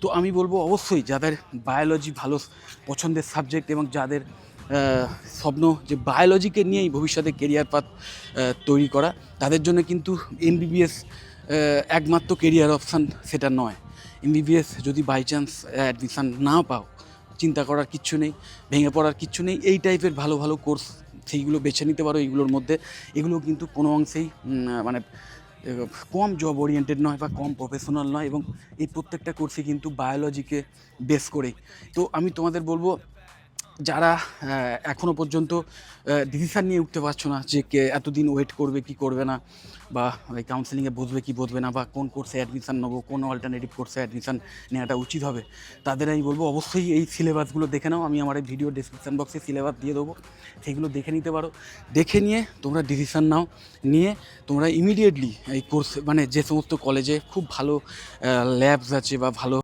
তো আমি বলবো অবশ্যই যাদের বায়োলজি ভালো পছন্দের সাবজেক্ট এবং যাদের স্বপ্ন যে বায়োলজিকে নিয়েই ভবিষ্যতে কেরিয়ার পাথ তৈরি করা, তাদের জন্য কিন্তু এমবিবিএস একমাত্র কেরিয়ার অপশান সেটা নয়। এমবিবিএস যদি বাই চান্স অ্যাডমিশান না পাও, চিন্তা করার কিচ্ছু নেই, ভেঙে পড়ার কিচ্ছু নেই। এই টাইপের ভালো ভালো কোর্স সেইগুলো বেছে নিতে পারো। এইগুলোর মধ্যে এগুলো কিন্তু কোনো অংশেই মানে কম জব ওরিয়েন্টেড নয় বা কম প্রফেশনাল নয়, এবং এই প্রত্যেকটা কোর্সই কিন্তু বায়োলজিকে বেস করেই। তো আমি তোমাদের বলবো, যারা এখনও পর্যন্ত ডিসিশান নিয়ে উঠতে পারছো না যে এতদিন ওয়েট করবে কি করবে না, বা ওই কাউন্সেলিংয়ে বসবে কি বসবে না, বা কোন কোর্সে অ্যাডমিশান নেবো, কোন অল্টারনেটিভ কোর্সে অ্যাডমিশান নেওয়াটা উচিত হবে, তাদের আমি বলবো অবশ্যই এই সিলেবাসগুলো দেখে নাও। আমি আমার এই ভিডিও ডিসক্রিপশান বক্সে সিলেবাস দিয়ে দেবো, সেইগুলো দেখে নিতে পারো। দেখে নিয়ে তোমরা ডিসিশান নাও, নিয়ে তোমরা ইমিডিয়েটলি এই কোর্স মানে যে সমস্ত কলেজে খুব ভালো ল্যাবস আছে বা ভালো